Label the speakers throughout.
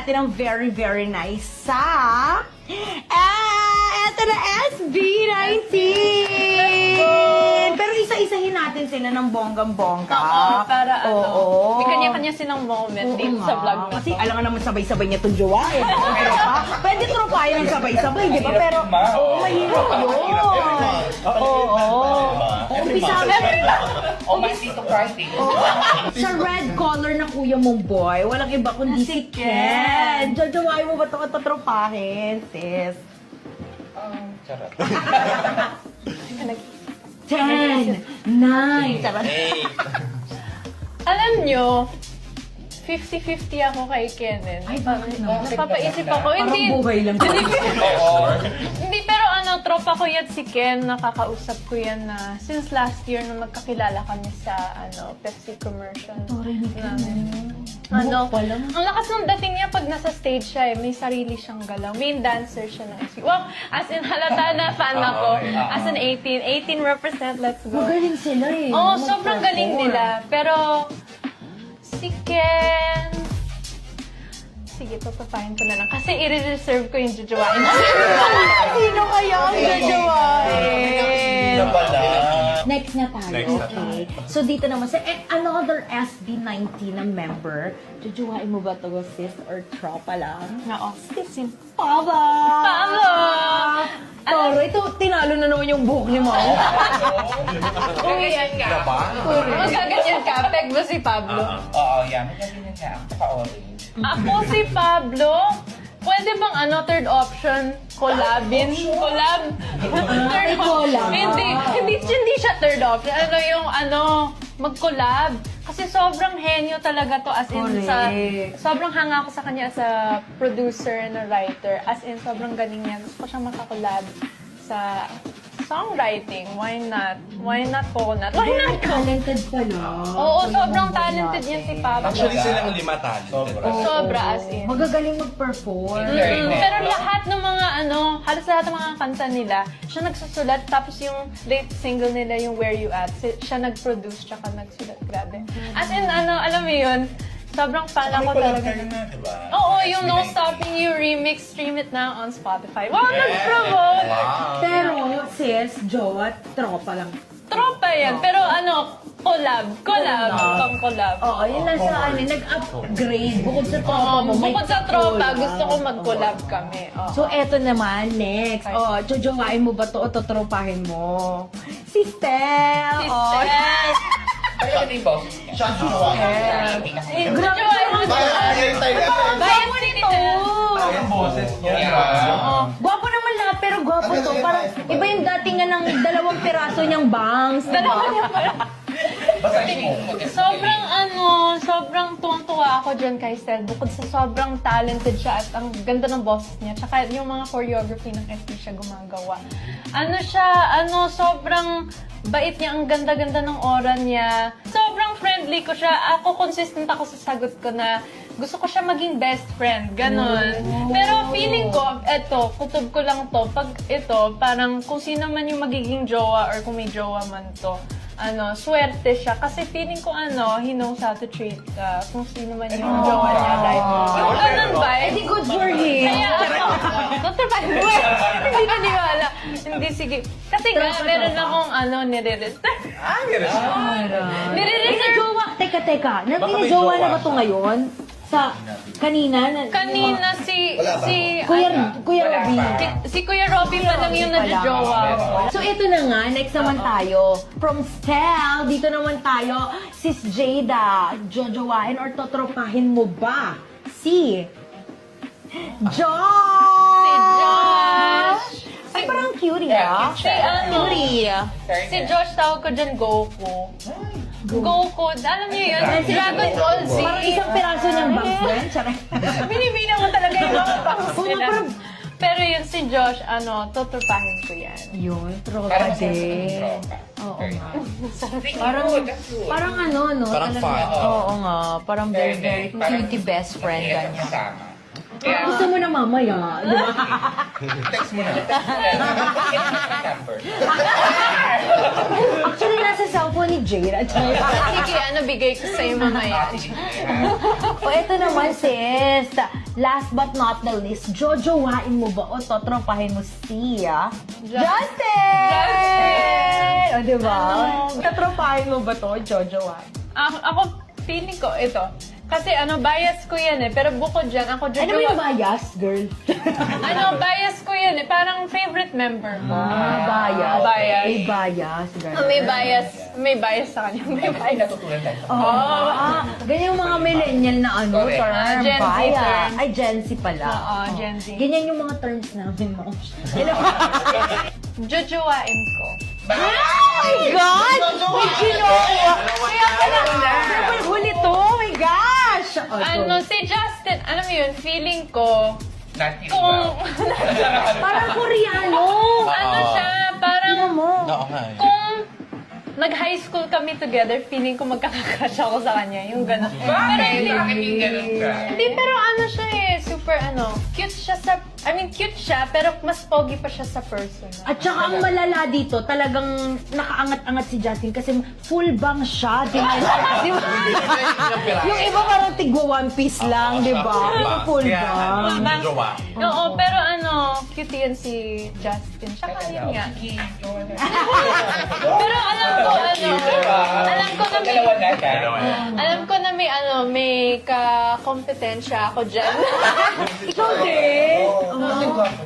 Speaker 1: natin ang very, very nice sa... eto na SB19! Pero isa-isahin natin sila ng bonggang-bongga.
Speaker 2: Para
Speaker 1: Oo.
Speaker 2: may kanya-kanya silang moment dito sa vlog na
Speaker 1: Kasi alam nga naman sabay-sabay niya itong jowain. Pwede tropayan ng sabay-sabay, di ba? Pero, mahirap yun. Umpisa
Speaker 3: O may Tito Carty.
Speaker 1: sa red collar na kuya mong boy, walang iba kundi si Ken. Jojowain mo ba ito katatropahin, sis?
Speaker 3: Charot.
Speaker 1: 10, 9, charot.
Speaker 2: Alam nyo, 50-50 ako kay Kenen.
Speaker 1: Ay, bakit naman?
Speaker 2: Napapaisip ako.
Speaker 1: Parang buhay lang.
Speaker 2: Hindi, pero tropa ko yan si Ken. Nakakausap ko yan na since last year na magkakilala kami sa Pepsi commercial. Ang lakas ng dating niya pag nasa stage siya may sarili siyang galaw. Main dancer siya ng SB. Wow, as in halata na fan ako. As in 18 represent, let's go.
Speaker 1: Magaling sila eh.
Speaker 2: Oo, sobrang galing nila. Pero, si Ken... Sige, tutupahin ko na lang. Kasi i-reserve ko yung jujuwain.
Speaker 1: Sino kaya ang jojowain?
Speaker 3: pala.
Speaker 1: Next na tayo, okay. So dito naman sa another SB19 na member, jojowain mo ba ito, sis, or tropa lang?
Speaker 2: Oo.
Speaker 1: Si Pablo!
Speaker 2: Pablo!
Speaker 1: Toro, ito, tinalo na naman yung buhok ni Mom.
Speaker 2: Umiyan ka. Magaganyan ka. Peg mo si Pablo.
Speaker 3: Oo, yan. May ganyan nga. Saka-orange.
Speaker 2: Ako si Pablo. Pwede bang third option? Collabin? Collab? Third option. Hindi siya third option. Mag-collab. Kasi sobrang henyo talaga to as in sobrang hanga ako sa kanya as a producer and a writer. As in, sobrang galing niya. Gusto ko siyang makakollab sa songwriting. Why not? Why not coconut? Why not coconut?
Speaker 1: Talented pala.
Speaker 2: Oo, sobrang talented yan si Pablo.
Speaker 4: Actually, silang lima talented.
Speaker 2: Sobra as in.
Speaker 1: Magagaling mag-perform.
Speaker 2: Pero lahat ng mga halos lahat ng mga kanta nila, siya nagsusulat, tapos yung late single nila, yung Where You At, siya nag-produce, tsaka nagsulat. Grabe. As in, alam mo yun, sobrang fan ako talaga.
Speaker 3: Diba?
Speaker 2: Oo, yung No Stopping You remix, stream it now on Spotify. Wow, nag-promote!
Speaker 1: Pero, sis, jowa, tropa lang.
Speaker 2: Tropa yan, pero collab. Pang collab.
Speaker 1: Oo, yun lang sa akin. Nag-upgrade. Bukod sa tropa mo, may
Speaker 2: Bukod sa tropa,
Speaker 1: collab.
Speaker 2: gusto ko mag-collab kami. Oo.
Speaker 1: So, eto naman, next. Jojowain mo ba to o totropahin mo? Si Stel!
Speaker 2: Sister!
Speaker 3: Kaya din boss. Siya ang
Speaker 1: Grabe
Speaker 2: Bayan mo nito!
Speaker 4: Ang boses niya.
Speaker 1: Gwapo naman lahat, pero gwapo to. Parang iba yung dating nga ng 2 piraso niyang bangs.
Speaker 2: Sobrang tuwang-tuwa ako dyan kay Stel. Bukod sa sobrang talented siya at ang ganda ng boses niya. Tsaka yung mga choreography ng SB siya gumagawa. Sobrang bait niya, ang ganda-ganda ng aura niya. Sobrang friendly ko siya. Consistent ako sa sagot ko na gusto ko siya maging best friend. Ganon. Pero feeling ko, kutob ko lang to. Pag parang kung sino man yung magiging jowa or kung may jowa man to, swerte siya. Kasi feeling ko, he knows how to treat kung sino man yung jowa niya. Right? Yung ganun ba?
Speaker 1: Hindi good for him.
Speaker 2: Kaya Dr. Panboy, hindi naniwala. Hindi, sige. Kasi nga, meron akong nire-reserve. Nire-reserve.
Speaker 1: Teka. Naging-jowa na ba ito ngayon? Kanina si Kuya Robby.
Speaker 2: Si Kuya Robby pa lang yung nagjojowa.
Speaker 1: So ito na nga, next naman tayo. From Stel, dito naman tayo. Sis Jada, jojowain or totropahin mo ba si Josh?
Speaker 2: Si Josh!
Speaker 1: Ay, parang cutie,
Speaker 3: Yeah,
Speaker 1: ah.
Speaker 2: Si si Josh tawag ko dyan Goku. Goku, alam niyo yun? Dragon Ball Z.
Speaker 1: Parang isang piraso niyang bangs din. Charot.
Speaker 2: Binibilang ko talaga yung mga bangs
Speaker 1: Oo,
Speaker 2: nila.
Speaker 1: parang-
Speaker 2: Pero yun si Josh, tutupahin ko yan.
Speaker 1: Yun, tropa
Speaker 3: Parang
Speaker 1: din. Oo nga. Parang
Speaker 3: Parang
Speaker 1: no?
Speaker 4: Parang
Speaker 1: talaga.
Speaker 4: fun.
Speaker 1: Oo nga. Parang very, very cutie best friend. Ganyan.
Speaker 3: Kasama. Kaya,
Speaker 1: Gusto mo na mamaya, di ba?
Speaker 3: text mo na. Number.
Speaker 1: Actually, nasa cellphone ni Jade.
Speaker 2: Sige, bigay ko sa'yo mamaya.
Speaker 1: O eto naman sis, last but not the least, jojowain mo ba o totropahin mo si Justin! O diba? Totropahin mo ba to, jojowain?
Speaker 2: Ako, feeling ko, ito. Kasi bias ko yan eh. Pero bukod dyan, ako
Speaker 1: Ano ba yung
Speaker 2: jojowa.
Speaker 1: bias, girl?
Speaker 2: Bias ko yan eh. Parang favorite member ko.
Speaker 1: Bias.
Speaker 2: Bias.
Speaker 1: May bias, girl.
Speaker 2: May bias sa kanya. May
Speaker 3: Ay,
Speaker 2: bias.
Speaker 3: natutunan tayo.
Speaker 1: Ganyan yung mga millennial na
Speaker 3: Correct.
Speaker 1: term,
Speaker 2: Gen Z
Speaker 1: bias.
Speaker 2: term.
Speaker 1: Ay, Gen Z pala.
Speaker 2: Oo, Gen Z.
Speaker 1: Ganyan yung mga terms namin mo.
Speaker 2: Jojowain ko.
Speaker 1: Oh my God! May ginawa! Kaya pala, dapat huli to! Oh my gosh!
Speaker 2: Si Justin, alam mo yun, feeling ko,
Speaker 3: Natin
Speaker 2: kung,
Speaker 1: Parang Koreano!
Speaker 2: siya, parang,
Speaker 1: Tingnan mo.
Speaker 4: Oo nga eh.
Speaker 2: kung nag-high school kami together, feeling ko magkakakrush ako sa kanya, yung gano'n. Pero hindi,
Speaker 3: Bakit yung ganun ka?
Speaker 2: hindi, pero siya super cute siya cute siya, pero mas pogi pa siya sa person.
Speaker 1: At saka ang malala dito, talagang nakaangat-angat si Justin kasi full bang siya. Di ba? Yung iba parang tigwa one piece lang, di ba? Yung full bang.
Speaker 4: Jowa.
Speaker 2: Oo, pero cute yan si Justin. Tsaka yun nga. Pero alam ko alam ko na may ka-kompetensya ako dyan.
Speaker 1: Ikaw din?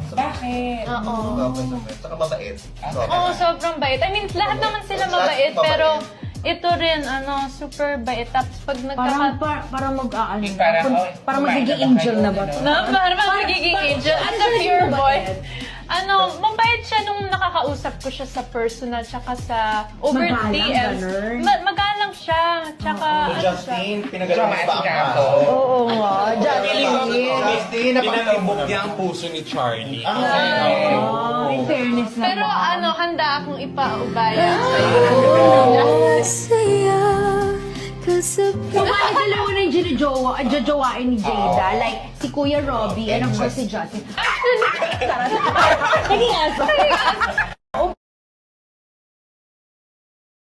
Speaker 3: Bakit?
Speaker 2: Oo.
Speaker 5: Saka mabait.
Speaker 2: Oo, sobrang bait. I mean, lahat naman sila mabait, pero ito rin, super bait. Tapos pag
Speaker 1: Parang mag-aano.
Speaker 3: Parang,
Speaker 1: Parang magiging angel na ba?
Speaker 2: Parang magiging angel. As a pure boy. Mabait siya nung nakakausap ko siya sa personal, tsaka sa over
Speaker 1: Magalang,
Speaker 2: DMs.
Speaker 1: ganun.
Speaker 2: Magalang siya, tsaka
Speaker 5: Justin, pinagalang ba
Speaker 3: ako?
Speaker 1: Oo nga.
Speaker 5: Justin,
Speaker 4: Pinalibog niya ang puso ni Charlie.
Speaker 1: In fairness naman.
Speaker 2: Pero handa akong ipaubaya sa'yo. So,
Speaker 1: paano dalawa na yung jojowain ni Jada? Like, si Kuya Robbie and of course si Justin. Naging aso.